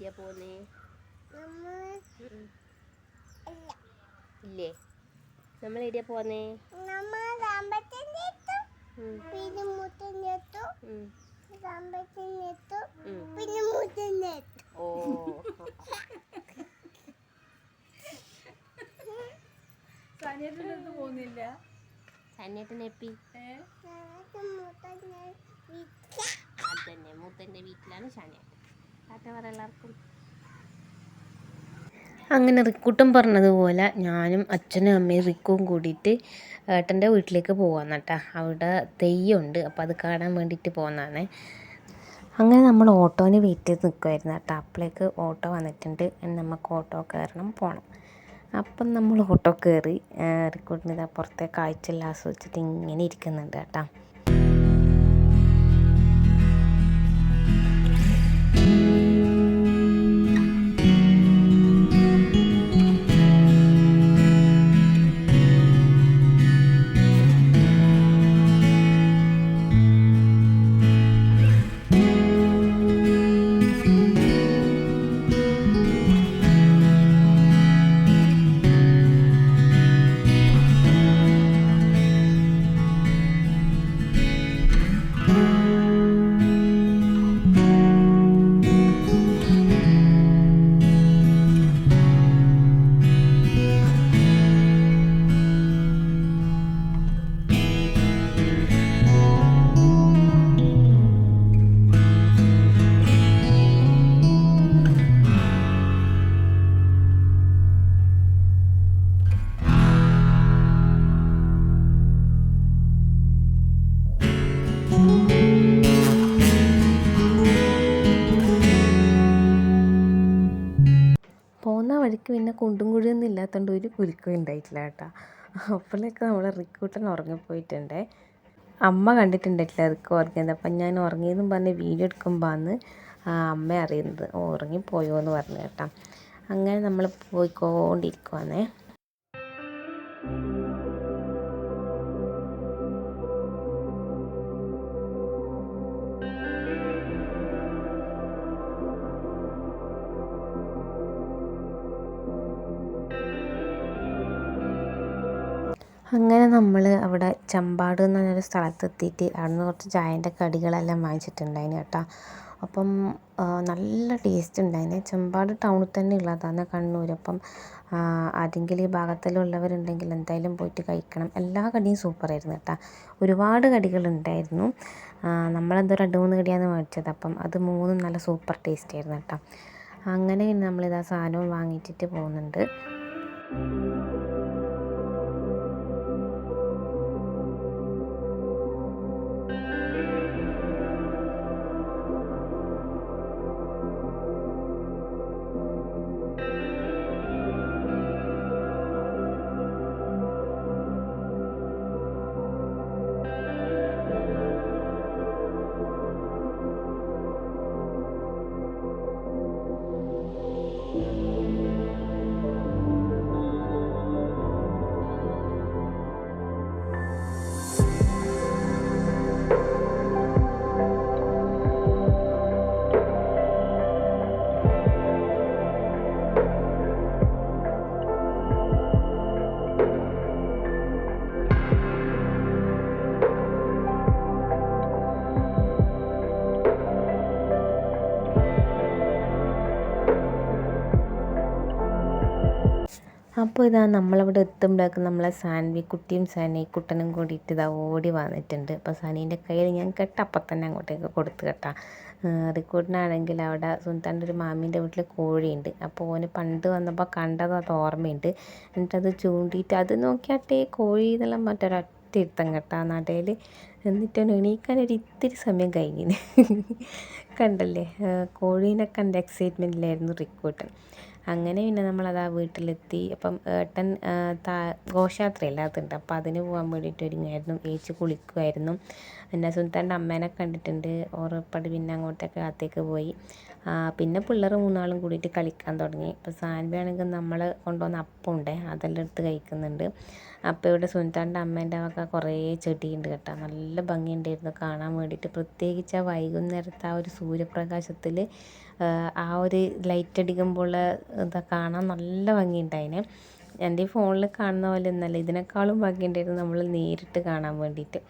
എവിടെയാ പോന്നേ? ഇല്ലേ? നമ്മൾ എവിടെയാ പോന്നേ? ഓ പോകുന്നില്ല. സന്നേട്ടൻ എപ്പി അതന്നെ മൂത്തൻ്റെ വീട്ടിലാണ് ഷാനിയേട്ടൻ. ടാറ്റ പറ എല്ലാവർക്കും. അങ്ങനെ റിക്കൂട്ടൻ പറഞ്ഞതുപോലെ ഞാനും അച്ഛനും അമ്മയും റിക്കും കൂടിയിട്ട് ഏട്ടൻ്റെ വീട്ടിലേക്ക് പോകാമെന്ന് കേട്ടോ. അവിടെ തെയ്യമുണ്ട്, അപ്പോൾ അത് കാണാൻ വേണ്ടിയിട്ട് പോകുന്നതാണ്. അങ്ങനെ നമ്മൾ ഓട്ടോന് വെയിറ്റ് ചെയ്ത് നിൽക്കുമായിരുന്നു കേട്ടോ. അപ്പോഴേക്ക് ഓട്ടോ വന്നിട്ടുണ്ട്. നമുക്ക് ഓട്ടോ കയറണം, പോകണം. അപ്പം നമ്മൾ ഓട്ടോ കയറി. റിക്കൂട്ടിന് ഇതാ പുറത്തെ കാഴ്ചയെല്ലാം ആസ്വദിച്ചിട്ട് ഇങ്ങനെ ഇരിക്കുന്നുണ്ട് കേട്ടോ. പോകുന്ന വഴിക്ക് പിന്നെ കുണ്ടും കുഴിയൊന്നും ഇല്ലാത്തതുകൊണ്ട് ഒരു കുലുക്കം ഉണ്ടായിട്ടില്ല കേട്ടോ. അപ്പോഴേക്ക് നമ്മൾ റിക്കൂട്ടൻ ഉറങ്ങിപ്പോയിട്ടുണ്ടേ. അമ്മ കണ്ടിട്ടുണ്ടായിട്ടില്ല റിക്ക് ഉറങ്ങിയത്. അപ്പം ഞാൻ ഉറങ്ങിയെന്നും പറഞ്ഞ് വീഡിയോ എടുക്കുമ്പോൾ അന്ന് അമ്മ അറിയുന്നത് ഉറങ്ങിപ്പോയോ എന്ന് പറഞ്ഞു കേട്ടോ. അങ്ങനെ നമ്മൾ പോയിക്കൊണ്ടിരിക്കുവാണേ. അങ്ങനെ നമ്മൾ അവിടെ ചമ്പാട് എന്ന് പറഞ്ഞൊരു സ്ഥലത്തെത്തിയിട്ട് അവിടെ നിന്ന് കുറച്ച് ചായൻ്റെ കടികളെല്ലാം വാങ്ങിച്ചിട്ടുണ്ടായിന് കേട്ടോ. അപ്പം നല്ല ടേസ്റ്റ് ഉണ്ടായിന്. ചമ്പാട് ടൗണിൽ തന്നെ ഉള്ളതാണ്, കണ്ണൂർ. അപ്പം ആരെങ്കിലും ഈ ഭാഗത്തിലുള്ളവരുണ്ടെങ്കിൽ എന്തായാലും പോയിട്ട് കഴിക്കണം. എല്ലാ കടിയും സൂപ്പറായിരുന്നു കേട്ടോ. ഒരുപാട് കടികളുണ്ടായിരുന്നു. നമ്മളെന്തോ 2-3 കടിയാണ് മേടിച്ചത്. അപ്പം അത് 3 നല്ല സൂപ്പർ ടേസ്റ്റ് ആയിരുന്നു കേട്ടോ. അങ്ങനെ നമ്മളിതാ സാധനവും വാങ്ങിച്ചിട്ട് പോകുന്നുണ്ട്. അപ്പോൾ ഇതാ നമ്മളവിടെ എത്തുമ്പോഴേക്കും നമ്മളെ കുട്ടിയും കുട്ടനും കൂടിയിട്ട് ഇതാ ഓടി വന്നിട്ടുണ്ട്. അപ്പോൾ സാനീൻ്റെ കയ്യിൽ ഞാൻ അപ്പം തന്നെ അങ്ങോട്ടേക്ക് കൊടുത്തു കേട്ടാ. റിക്കൂട്ടിനാണെങ്കിൽ അവിടെ സുൽത്താൻ്റെ ഒരു മാമീൻ്റെ വീട്ടിൽ കോഴിയുണ്ട്. അപ്പോൾ ഓന് പണ്ട് വന്നപ്പോൾ കണ്ടത് അത് ഓർമ്മയുണ്ട്. എന്നിട്ടത് ചൂണ്ടിയിട്ട് അത് നോക്കിയാട്ടേ കോഴി എന്നെല്ലാം മറ്റൊരൊറ്റ ഇരുത്തം കേട്ടാ നടയിൽ. എന്നിട്ട് എണീക്കാനൊരു ഇത്തിരി സമയം കഴിഞ്ഞിന്. കണ്ടല്ലേ, കോഴീനെ കണ്ട എക്സൈറ്റ്മെൻറ്റിലായിരുന്നു റിക്കൂട്ടൻ. അങ്ങനെ പിന്നെ നമ്മളത് ആ വീട്ടിലെത്തി. അപ്പം ഏട്ടൻ ഘോഷയാത്രയല്ല അതുണ്ട്, അപ്പോൾ അതിന് പോകാൻ വേണ്ടിയിട്ട് ഒരുങ്ങായിരുന്നു. ഏച്ചി കുളിക്കുമായിരുന്നു. പിന്നെ സുൽത്താൻ്റെ അമ്മേനെ കണ്ടിട്ടുണ്ട്. ഉറപ്പടി പിന്നെ അങ്ങോട്ടേക്ക് അകത്തേക്ക് പോയി. പിന്നെ പിള്ളേർ 3 കൂടിയിട്ട് കളിക്കാൻ തുടങ്ങി. ഇപ്പോൾ സാൻവിയാണെങ്കിൽ നമ്മൾ കൊണ്ടുവന്ന അപ്പം ഉണ്ട്, അതെല്ലാം എടുത്ത് കഴിക്കുന്നുണ്ട്. അപ്പോൾ ഇവിടെ സുൽത്താൻ്റെ അമ്മേൻ്റെ വക കുറേ ചെടിയുണ്ട് കേട്ടോ. നല്ല ഭംഗിയുണ്ടായിരുന്നു കാണാൻ വേണ്ടിയിട്ട്. പ്രത്യേകിച്ച് ആ വൈകുന്നേരത്തെ ആ ഒരു സൂര്യപ്രകാശത്തിൽ ആ ഒരു ലൈറ്റ് അടിക്കുമ്പോൾ ഇതാ കാണാൻ നല്ല ഭംഗിയുണ്ടായിന്. എൻ്റെ ഈ ഫോണിൽ കാണുന്ന പോലെ ഒന്നല്ല, ഇതിനേക്കാളും ഭംഗിയുണ്ടായിരുന്നു നമ്മൾ നേരിട്ട് കാണാൻ വേണ്ടിയിട്ട്.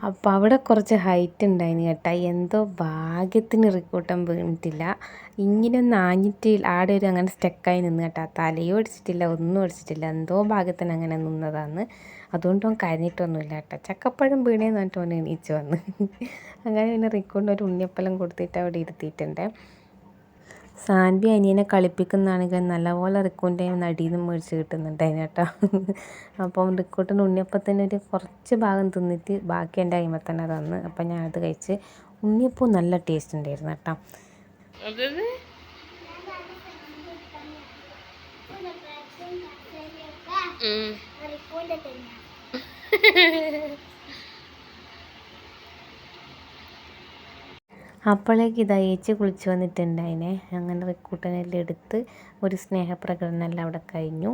അപ്പോൾ അവിടെ കുറച്ച് ഹൈറ്റ് ഉണ്ടായിന് കേട്ടോ. എന്തോ ഭാഗ്യത്തിന് റിക്കൂട്ടൻ വീണിട്ടില്ല. ഇങ്ങനെ ഒന്ന് ആഞ്ഞിട്ട് ആടെ ഒരു അങ്ങനെ സ്റ്റക്കായി നിന്ന് കേട്ടോ. തലയും അടിച്ചിട്ടില്ല, ഒന്നും അടിച്ചിട്ടില്ല. എന്തോ ഭാഗ്യത്തിന് അങ്ങനെ നിന്നതാണ്. അതുകൊണ്ട് അവൻ കരഞ്ഞിട്ടൊന്നുമില്ല കേട്ടോ. ചക്കപ്പഴം വീണേന്ന് പറഞ്ഞിട്ട് അവൻ എണീച്ച് വന്ന്. അങ്ങനെ പിന്നെ റിക്കൂട്ടിന് ഒരു ഉണ്ണിയപ്പലം കൊടുത്തിട്ട് അവിടെ ഇരുത്തിയിട്ടുണ്ട്. സാൻവി അനിയനെ കളിപ്പിക്കുന്നതാണെങ്കിൽ നല്ലപോലെ റിക്കൂൻ്റെ നടിയിൽ നിന്ന് മേടിച്ച് കിട്ടുന്നുണ്ടായിരുന്നു കേട്ടോ. അപ്പം റിക്കൂട്ടിന് ഉണ്ണിയപ്പത്തിന് ഒരു കുറച്ച് ഭാഗം തിന്നിട്ട് ബാക്കി എൻ്റെ അയിമ തന്നെ തന്ന്. അപ്പം ഞാൻ അത് കഴിച്ച്. ഉണ്ണിയപ്പം നല്ല ടേസ്റ്റ് ഉണ്ടായിരുന്നു കേട്ടോ. അപ്പോഴേക്ക് ഇതാ ഏച്ചി കുളിച്ച് വന്നിട്ടുണ്ടായിനെ. അങ്ങനെ റിക്കൂട്ടനെല്ലാം എടുത്ത് ഒരു സ്നേഹപ്രകടനം എല്ലാം അവിടെ കഴിഞ്ഞു.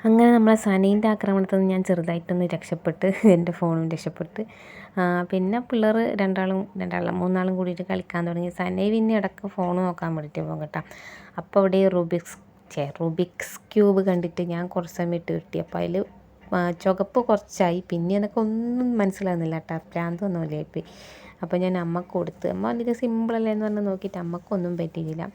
അങ്ങനെ നമ്മളെ സനീൻ്റെ ആക്രമണത്തിൽ നിന്ന് ഞാൻ ചെറുതായിട്ടൊന്ന് രക്ഷപ്പെട്ട്, എൻ്റെ ഫോണും രക്ഷപ്പെട്ട്. പിന്നെ പിള്ളേർ മൂന്നാളും കൂടിയിട്ട് കളിക്കാൻ തുടങ്ങി. സനയെ പിന്നെ ഇടയ്ക്ക് ഫോൺ നോക്കാൻ വേണ്ടിയിട്ട് പോകും കേട്ടോ. അപ്പോൾ അവിടെ റുബിക്സ് ക്യൂബ് കണ്ടിട്ട് ഞാൻ കുറച്ച് സമയം ഇട്ട് കിട്ടി. അപ്പോൾ അതിൽ ചുവപ്പ് കുറച്ചായി. പിന്നെ എന്നൊക്കെ ഒന്നും മനസ്സിലാകുന്നില്ല കേട്ടോ. പ്രാന്തൊന്നുമില്ല ഇപ്പം. അപ്പോൾ ഞാൻ അമ്മക്ക് കൊടുത്ത്. അമ്മ ഇത് സിമ്പിളല്ലേ എന്ന് പറഞ്ഞ് നോക്കിയിട്ട് അമ്മക്കൊന്നും പറ്റിയില്ല.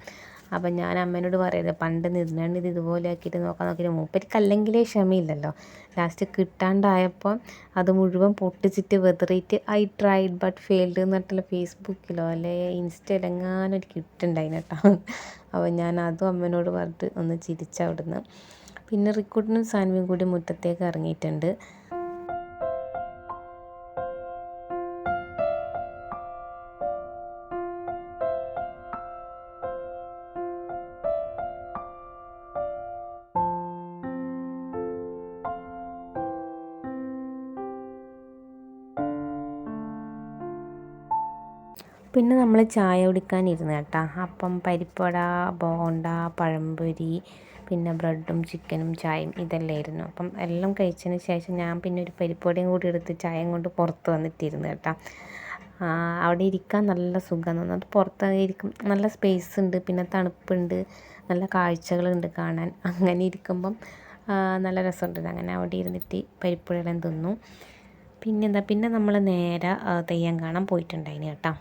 അപ്പം ഞാൻ അമ്മേനോട് പറയരുത്, പണ്ട് നിന്നാണ്ട് ഇത് ഇതുപോലെ ആക്കിയിട്ട് നോക്കിയിട്ട് മൂപ്പർക്ക് അല്ലെങ്കിലേ ക്ഷമയില്ലല്ലോ. ലാസ്റ്റ് കിട്ടാണ്ടായപ്പോൾ അത് മുഴുവൻ പൊട്ടിച്ചിട്ട് വെതറിയിട്ട് ഐ ട്രൈഡ് ബട്ട് ഫെയിൽഡ് എന്ന് പറഞ്ഞിട്ടുള്ള ഫേസ്ബുക്കിലോ അല്ലെ ഇൻസ്റ്റയിൽ എങ്ങാനും ഒരു കിട്ടുണ്ടായിന് കേട്ടോ. അപ്പോൾ ഞാൻ അതും അമ്മേനോട് പറഞ്ഞിട്ട് ഒന്ന് ചിരിച്ചവിടുന്ന്. പിന്നെ റിക്കൂട്ടിനും സാൻവിയും കൂടി മുറ്റത്തേക്ക് ഇറങ്ങിയിട്ടുണ്ട്. പിന്നെ നമ്മൾ ചായ കുടിക്കാനിരുന്നു കേട്ടോ. അപ്പം പരിപ്പുവട, ബോണ്ട, പഴംപൊരി, പിന്നെ ബ്രെഡും ചിക്കനും ചായയും ഇതെല്ലാമായിരുന്നു. അപ്പം എല്ലാം കഴിച്ചതിന് ശേഷം ഞാൻ പിന്നെ ഒരു പരിപ്പുവടയും കൂടി എടുത്ത് ചായയും കൊണ്ട് പുറത്ത് വന്നിട്ടിരുന്നു കേട്ടോ. അവിടെ ഇരിക്കാൻ നല്ല സുഖമാണ്. അത് പുറത്ത് ഇരിക്കും, നല്ല സ്പേസ് ഉണ്ട്, പിന്നെ തണുപ്പുണ്ട്, നല്ല കാഴ്ചകളുണ്ട് കാണാൻ. അങ്ങനെ ഇരിക്കുമ്പം നല്ല രസമുണ്ട്. അങ്ങനെ അവിടെ ഇരുന്നിട്ട് പരിപ്പുവടയെല്ലാം തിന്നു. പിന്നെ നമ്മൾ നേരെ തെയ്യം കാണാൻ പോയിട്ടുണ്ടായിന് കേട്ടോ.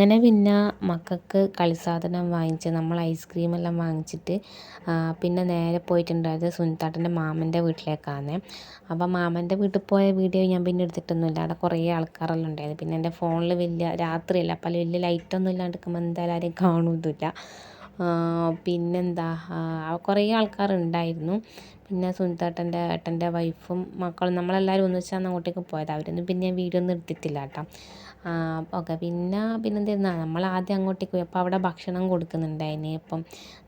അങ്ങനെ പിന്നെ മക്കൾക്ക് കളിസാധനം വാങ്ങിച്ച് നമ്മൾ ഐസ്ക്രീമെല്ലാം വാങ്ങിച്ചിട്ട് പിന്നെ നേരെ പോയിട്ടുണ്ടായത് സുനിത്താട്ടൻ്റെ മാമൻ്റെ വീട്ടിലേക്കാണ്. അപ്പം മാമൻ്റെ വീട്ടിൽ പോയ വീഡിയോ ഞാൻ പിന്നെ എടുത്തിട്ടൊന്നുമില്ല. അവിടെ കുറേ ആൾക്കാരെല്ലാം ഉണ്ടായിരുന്നു. പിന്നെ എൻ്റെ ഫോണിൽ വലിയ രാത്രിയല്ല അപ്പം വലിയ ലൈറ്റൊന്നും ഇല്ലാണ്ടിരിക്കുമ്പോൾ എന്തായാലും ആരെയും കാണുന്നില്ല. പിന്നെന്താ കുറേ ആൾക്കാരുണ്ടായിരുന്നു. പിന്നെ സുനിത്തേട്ടൻ്റെ ഏട്ടൻ്റെ വൈഫും മക്കളും നമ്മളെല്ലാവരും ഒന്നിച്ചാണ് അങ്ങോട്ടേക്ക് പോയത്. അവരൊന്നും പിന്നെ വീഡിയോ ഒന്നും എടുത്തിട്ടില്ല കേട്ടോ. ഓക്കെ പിന്നെന്തായിരുന്നു നമ്മൾ ആദ്യം അങ്ങോട്ടേക്ക് പോയി. അപ്പോൾ അവിടെ ഭക്ഷണം കൊടുക്കുന്നുണ്ടായിന്. ഇപ്പം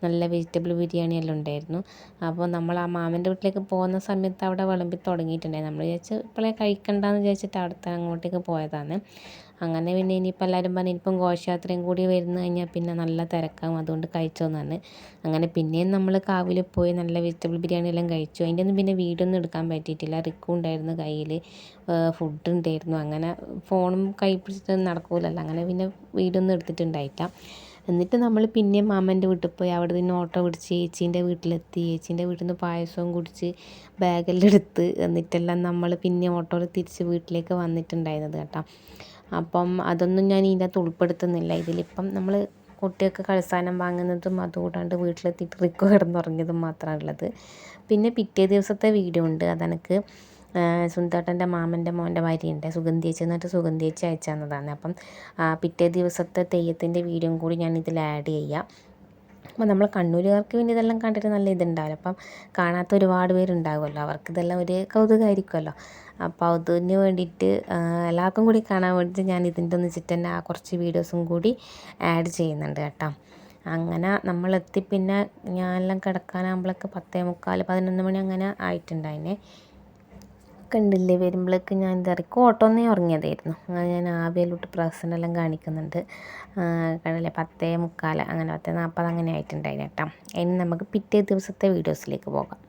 നല്ല വെജിറ്റബിൾ ബിരിയാണി എല്ലാം ഉണ്ടായിരുന്നു. അപ്പോൾ നമ്മൾ ആ മാമൻ്റെ വീട്ടിലേക്ക് പോകുന്ന സമയത്ത് അവിടെ വിളമ്പി തുടങ്ങിയിട്ടുണ്ടായിരുന്നു. നമ്മൾ വിചാരിച്ച് ഇപ്പോഴേ കഴിക്കണ്ടെന്ന് വിചാരിച്ചിട്ട് അവിടുത്തെ അങ്ങോട്ടേക്ക് പോയതാണ്. അങ്ങനെ പിന്നെ ഇനിയിപ്പോൾ എല്ലാവരും പറഞ്ഞു ഇനിയിപ്പം ഘോഷയാത്രയും കൂടി വരുന്നു കഴിഞ്ഞാൽ പിന്നെ നല്ല തിരക്കാവും, അതുകൊണ്ട് കഴിച്ചോന്നാണ്. അങ്ങനെ പിന്നെയും നമ്മൾ കാവിൽ പോയി നല്ല വെജിറ്റബിൾ ബിരിയാണി എല്ലാം കഴിച്ചു. അതിൻ്റെ ഒന്നും പിന്നെ വീഡിയോ ഒന്നും എടുക്കാൻ പറ്റിയിട്ടില്ല. റിക്കും ഉണ്ടായിരുന്നു കയ്യിൽ, ഫുഡ് ഉണ്ടായിരുന്നു. അങ്ങനെ ഫോണും കൈ പിടിച്ചിട്ട് നടക്കൂലല്ലോ, അങ്ങനെ പിന്നെ വീഡിയോ ഒന്നും എടുത്തിട്ടുണ്ടായിട്ടില്ല. എന്നിട്ട് നമ്മൾ പിന്നെയും മാമൻ്റെ വീട്ടിൽ പോയി. അവിടെ നിന്ന് ഓട്ടോ പിടിച്ച് ചേച്ചീൻ്റെ വീട്ടിലെത്തി. ചേച്ചീൻ്റെ വീട്ടിൽ നിന്ന് പായസവും കുടിച്ച് ബാഗെല്ലാം എടുത്ത് എന്നിട്ടെല്ലാം നമ്മൾ പിന്നെ ഓട്ടോയിൽ തിരിച്ച് വീട്ടിലേക്ക് വന്നിട്ടുണ്ടായിരുന്നത് കേട്ടോ. അപ്പം അതൊന്നും ഞാൻ ഇതിൻ്റെ അകത്ത് ഉൾപ്പെടുത്തുന്നില്ല. ഇതിലിപ്പം നമ്മൾ കുട്ടികൾക്ക് കളിസാധനം വാങ്ങുന്നതും അതുകൂടാണ്ട് വീട്ടിലെത്തിയിട്ട് റിക്കു കിടന്നുറങ്ങിയതും മാത്രമാണ് ഉള്ളത്. പിന്നെ പിറ്റേ ദിവസത്തെ വീഡിയോ ഉണ്ട്. അതെനിക്ക് സുനിത്തേട്ടൻ്റെ മാമൻ്റെ മോൻ്റെ ഭാര്യയുണ്ട് സുഗന്ധി ചേച്ചി, എന്നിട്ട് സുഗന്ധി ചേച്ചി അയച്ചു തന്നതാണ്. അപ്പം പിറ്റേ ദിവസത്തെ തെയ്യത്തിൻ്റെ വീഡിയോയും കൂടി ഞാൻ ഇതിൽ ആഡ് ചെയ്യാം. അപ്പോൾ നമ്മൾ കണ്ണൂരുകാർക്ക് വേണ്ടി ഇതെല്ലാം കണ്ടിട്ട് നല്ല ഇതുണ്ടാവില്ല. അപ്പം കാണാത്ത ഒരുപാട് പേരുണ്ടാകുമല്ലോ, അവർക്ക് ഇതെല്ലാം ഒരു കൗതുകമായിരിക്കുമല്ലോ. അപ്പോൾ അതിന് വേണ്ടിയിട്ട് എല്ലാവർക്കും കൂടി കാണാൻ വേണ്ടിയിട്ട് ഞാൻ ഇതിൻ്റെ ഒന്നിച്ചിട്ട് തന്നെ ആ കുറച്ച് വീഡിയോസും കൂടി ആഡ് ചെയ്യുന്നുണ്ട് കേട്ടോ. അങ്ങനെ നമ്മളെത്തി. പിന്നെ ഞാനെല്ലാം കിടക്കാനാകുമ്പോഴേക്ക് 10:45 11 മണി അങ്ങനെ ആയിട്ടുണ്ടായിനെ. കണ്ടില്ലേ വരുമ്പോഴേക്ക് ഞാൻ ഇറക്കും ഓട്ടോന്നേ ഉറങ്ങിയതായിരുന്നു. അങ്ങനെ ഞാൻ ആവിയിലോട്ട് പ്രസനെല്ലാം കാണിക്കുന്നുണ്ട്. കണ്ടില്ലേ 10:45 അങ്ങനെ 10:40 അങ്ങനെ ആയിട്ടുണ്ടായിരുന്നു കേട്ടോ. ഇനി നമുക്ക് പിറ്റേ ദിവസത്തെ വീഡിയോസിലേക്ക് പോകാം.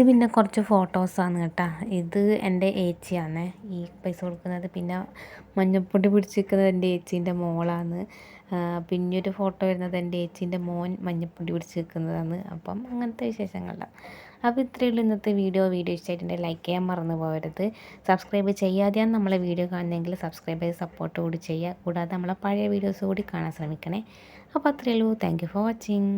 ഇത് പിന്നെ കുറച്ച് ഫോട്ടോസാണ് കേട്ടോ. ഇത് എൻ്റെ ഏച്ചിയാണ് ഈ പൈസ കൊടുക്കുന്നത്. പിന്നെ മഞ്ഞപ്പൊടി പിടിച്ചിരിക്കുന്നത് എൻ്റെ ഏച്ചീൻ്റെ മോളാണ്. പിന്നെ ഒരു ഫോട്ടോ വരുന്നത് എൻ്റെ ഏച്ചീൻ്റെ മോൻ മഞ്ഞപ്പൊടി പിടിച്ച് നിൽക്കുന്നതാണ്. അപ്പം അങ്ങനത്തെ വിശേഷങ്ങളാണ്. അപ്പോൾ ഇത്രയേ ഉള്ളൂ ഇന്നത്തെ വീഡിയോ ഇഷ്ടമായിട്ടുണ്ടെങ്കിൽ ലൈക്ക് ചെയ്യാൻ മറന്നു പോകരുത്. സബ്സ്ക്രൈബ് ചെയ്യാതെയാണ് നമ്മളെ വീഡിയോ കാണുന്നതെങ്കിൽ സബ്സ്ക്രൈബ് ചെയ്ത് സപ്പോർട്ട് കൂടി ചെയ്യുക. കൂടാതെ നമ്മളെ പഴയ വീഡിയോസ് കൂടി കാണാൻ ശ്രമിക്കണേ. അപ്പോൾ അത്രയേ ഉള്ളൂ. Thank you for watching.